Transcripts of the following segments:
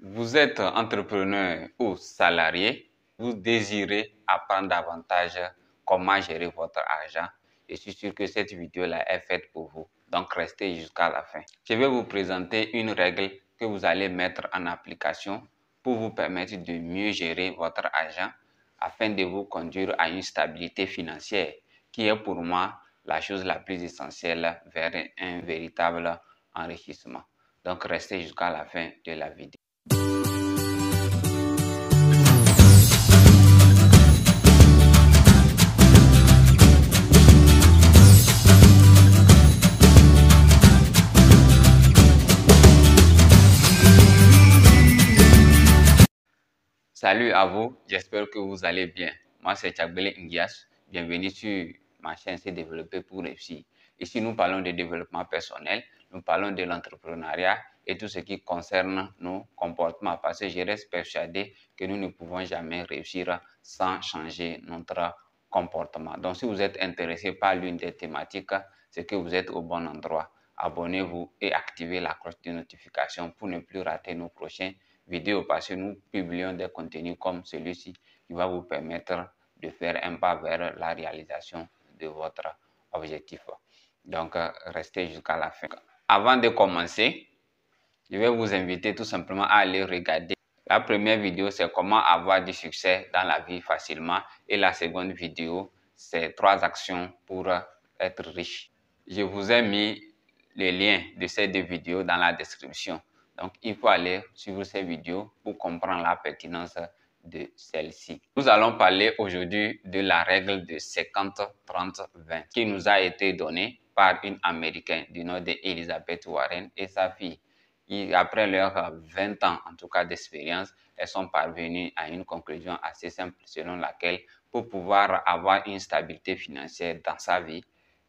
Vous êtes entrepreneur ou salarié, vous désirez apprendre davantage comment gérer votre argent. Je suis sûr que cette vidéo-là est faite pour vous. Donc, restez jusqu'à la fin. Je vais vous présenter une règle que vous allez mettre en application pour vous permettre de mieux gérer votre argent afin de vous conduire à une stabilité financière qui est pour moi la chose la plus essentielle vers un véritable enrichissement. Donc, restez jusqu'à la fin de la vidéo. Salut à vous, j'espère que vous allez bien. Moi, c'est Tchagbele Ngias. Bienvenue sur ma chaîne C'est développer pour réussir. Ici, nous parlons de développement personnel, nous parlons de l'entrepreneuriat et tout ce qui concerne nos comportements. Parce que je reste persuadé que nous ne pouvons jamais réussir sans changer notre comportement. Donc, si vous êtes intéressé par l'une des thématiques, c'est que vous êtes au bon endroit. Abonnez-vous et activez la cloche de notification pour ne plus rater nos prochains vidéos parce que nous publions des contenus comme celui-ci qui va vous permettre de faire un pas vers la réalisation de votre objectif. Donc, restez jusqu'à la fin. Avant de commencer, je vais vous inviter tout simplement à aller regarder. La première vidéo, c'est comment avoir du succès dans la vie facilement. Et la seconde vidéo, c'est 3 actions pour être riche. Je vous ai mis les liens de ces 2 vidéos dans la description. Donc, il faut aller suivre ces vidéos pour comprendre la pertinence de celle-ci. Nous allons parler aujourd'hui de la règle de 50-30-20 qui nous a été donnée par une Américaine du nom d'Elizabeth Warren et sa fille. Et après leurs 20 ans, en tout cas d'expérience, elles sont parvenues à une conclusion assez simple selon laquelle pour pouvoir avoir une stabilité financière dans sa vie,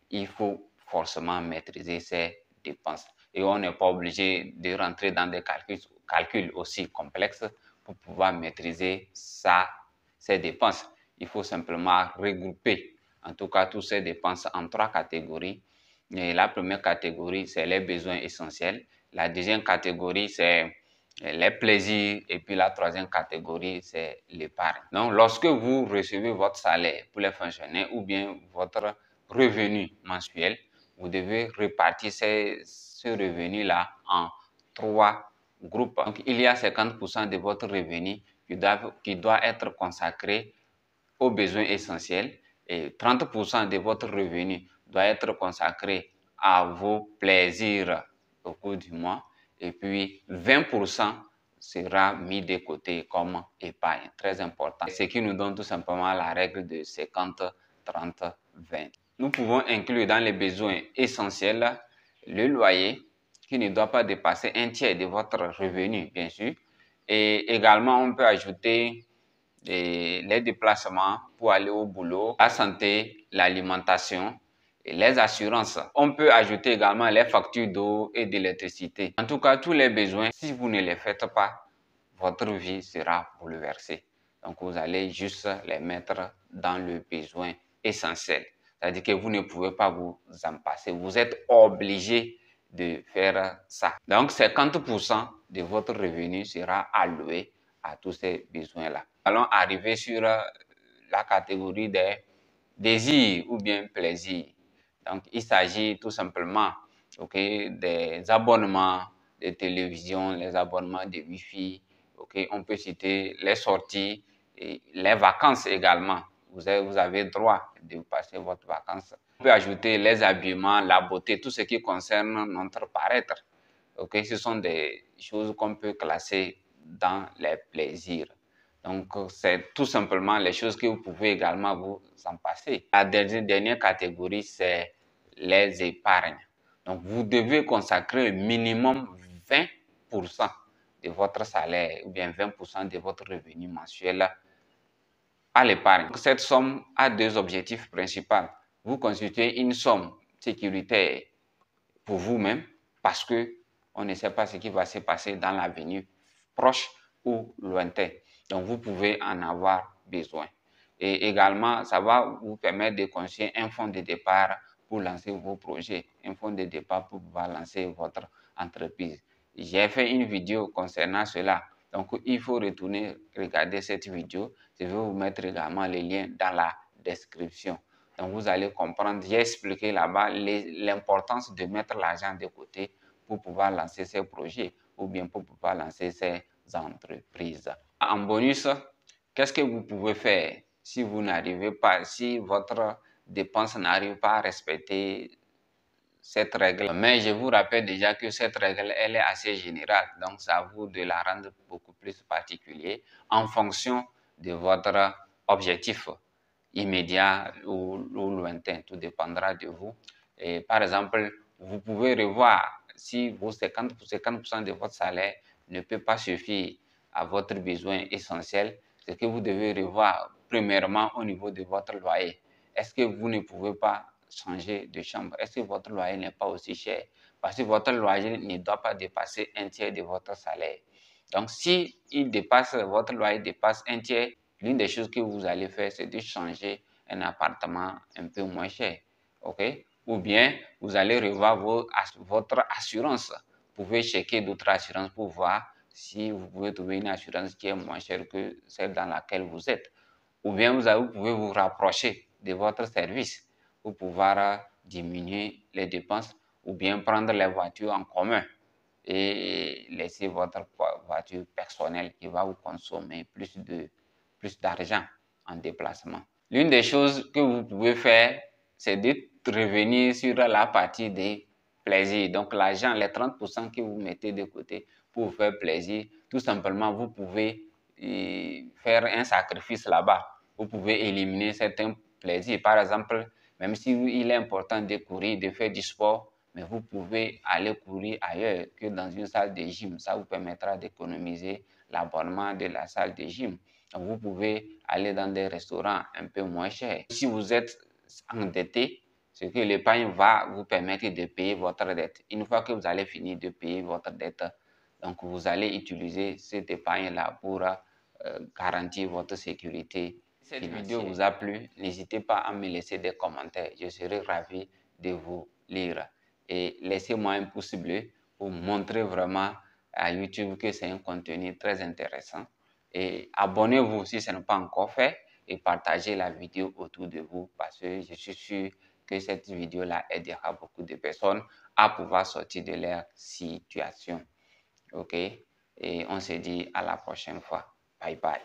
il faut forcément maîtriser ses dépenses. Et on n'est pas obligé de rentrer dans des calculs aussi complexes pour pouvoir maîtriser ses dépenses. Il faut simplement regrouper, en tout cas, toutes ces dépenses en 3 catégories. Et la première catégorie, c'est les besoins essentiels. La deuxième catégorie, c'est les plaisirs. Et puis la troisième catégorie, c'est l'épargne. Donc, lorsque vous recevez votre salaire pour les fonctionnaires ou bien votre revenu mensuel, vous devez répartir ce revenu-là en 3 groupes. Donc, il y a 50% de votre revenu qui doit être consacré aux besoins essentiels et 30% de votre revenu doit être consacré à vos plaisirs au cours du mois et puis 20% sera mis de côté comme épargne, très important. Ce qui nous donne tout simplement la règle de 50-30-20. Nous pouvons inclure dans les besoins essentiels le loyer qui ne doit pas dépasser 1/3 de votre revenu, bien sûr. Et également, on peut ajouter les déplacements pour aller au boulot, la santé, l'alimentation et les assurances. On peut ajouter également les factures d'eau et d'électricité. En tout cas, tous les besoins, si vous ne les faites pas, votre vie sera bouleversée. Donc, vous allez juste les mettre dans le besoin essentiel. C'est-à-dire que vous ne pouvez pas vous en passer. Vous êtes obligé de faire ça. Donc, 50% de votre revenu sera alloué à tous ces besoins-là. Allons arriver sur la catégorie des désirs ou bien plaisirs. Donc, il s'agit tout simplement des abonnements de télévision, les abonnements de Wi-Fi. On peut citer les sorties et les vacances également. Vous avez droit de passer votre vacances. On peut ajouter les habillements, la beauté, tout ce qui concerne notre paraître. Ce sont des choses qu'on peut classer dans les plaisirs. Donc, c'est tout simplement les choses que vous pouvez également vous en passer. La dernière catégorie, c'est les épargnes. Donc, vous devez consacrer minimum 20% de votre salaire ou bien 20% de votre revenu mensuel à l'épargne. Cette somme a 2 objectifs principaux. Vous constituez une somme sécuritaire pour vous-même parce que on ne sait pas ce qui va se passer dans l'avenir proche ou lointain. Donc, vous pouvez en avoir besoin. Et également, ça va vous permettre de constituer un fonds de départ pour lancer vos projets, un fonds de départ pour pouvoir lancer votre entreprise. J'ai fait une vidéo concernant cela Donc, il faut retourner regarder cette vidéo. Je vais vous mettre également les liens dans la description. Donc, vous allez comprendre, j'ai expliqué là-bas l'importance de mettre l'argent de côté pour pouvoir lancer ces projets ou bien pour pouvoir lancer ces entreprises. En bonus, qu'est-ce que vous pouvez faire si vous n'arrivez pas, si votre dépense n'arrive pas à respecter cette règle? Mais je vous rappelle déjà que cette règle, elle est assez générale. Donc, c'est à vous de la rendre beaucoup plus particulière en fonction de votre objectif immédiat ou lointain. Tout dépendra de vous. Et par exemple, vous pouvez revoir si vos 50% de votre salaire ne peut pas suffire à votre besoin essentiel. C'est que vous devez revoir premièrement au niveau de votre loyer. Est-ce que vous ne pouvez pas changer de chambre? Est-ce que votre loyer n'est pas aussi cher? Parce que votre loyer ne doit pas dépasser un tiers de votre salaire. Donc, si votre loyer dépasse un tiers, l'une des choses que vous allez faire, c'est de changer un appartement un peu moins cher. OK? Ou bien, vous allez revoir votre assurance. Vous pouvez checker d'autres assurances pour voir si vous pouvez trouver une assurance qui est moins chère que celle dans laquelle vous êtes. Ou bien, vous pouvez vous rapprocher de votre service pour pouvoir diminuer les dépenses ou bien prendre les voitures en commun et laisser votre voiture personnelle qui va vous consommer plus d'argent en déplacement. L'une des choses que vous pouvez faire, c'est de revenir sur la partie des plaisirs. Donc l'argent, les 30% que vous mettez de côté pour vous faire plaisir, tout simplement, vous pouvez faire un sacrifice là-bas. Vous pouvez éliminer certains plaisirs. Par exemple, même s'il est important de courir, de faire du sport, mais vous pouvez aller courir ailleurs que dans une salle de gym. Ça vous permettra d'économiser l'abonnement de la salle de gym. Donc, vous pouvez aller dans des restaurants un peu moins chers. Si vous êtes endetté, ce que l'épargne va vous permettre de payer votre dette. Une fois que vous allez finir de payer votre dette, donc vous allez utiliser cette épargne-là pour garantir votre sécurité. Si cette vidéo vous a plu, n'hésitez pas à me laisser des commentaires. Je serai ravi de vous lire. Et laissez-moi un pouce bleu pour montrer vraiment à YouTube que c'est un contenu très intéressant. Et abonnez-vous si ce n'est pas encore fait et partagez la vidéo autour de vous parce que je suis sûr que cette vidéo-là aidera beaucoup de personnes à pouvoir sortir de leur situation. OK? Et on se dit à la prochaine fois. Bye bye.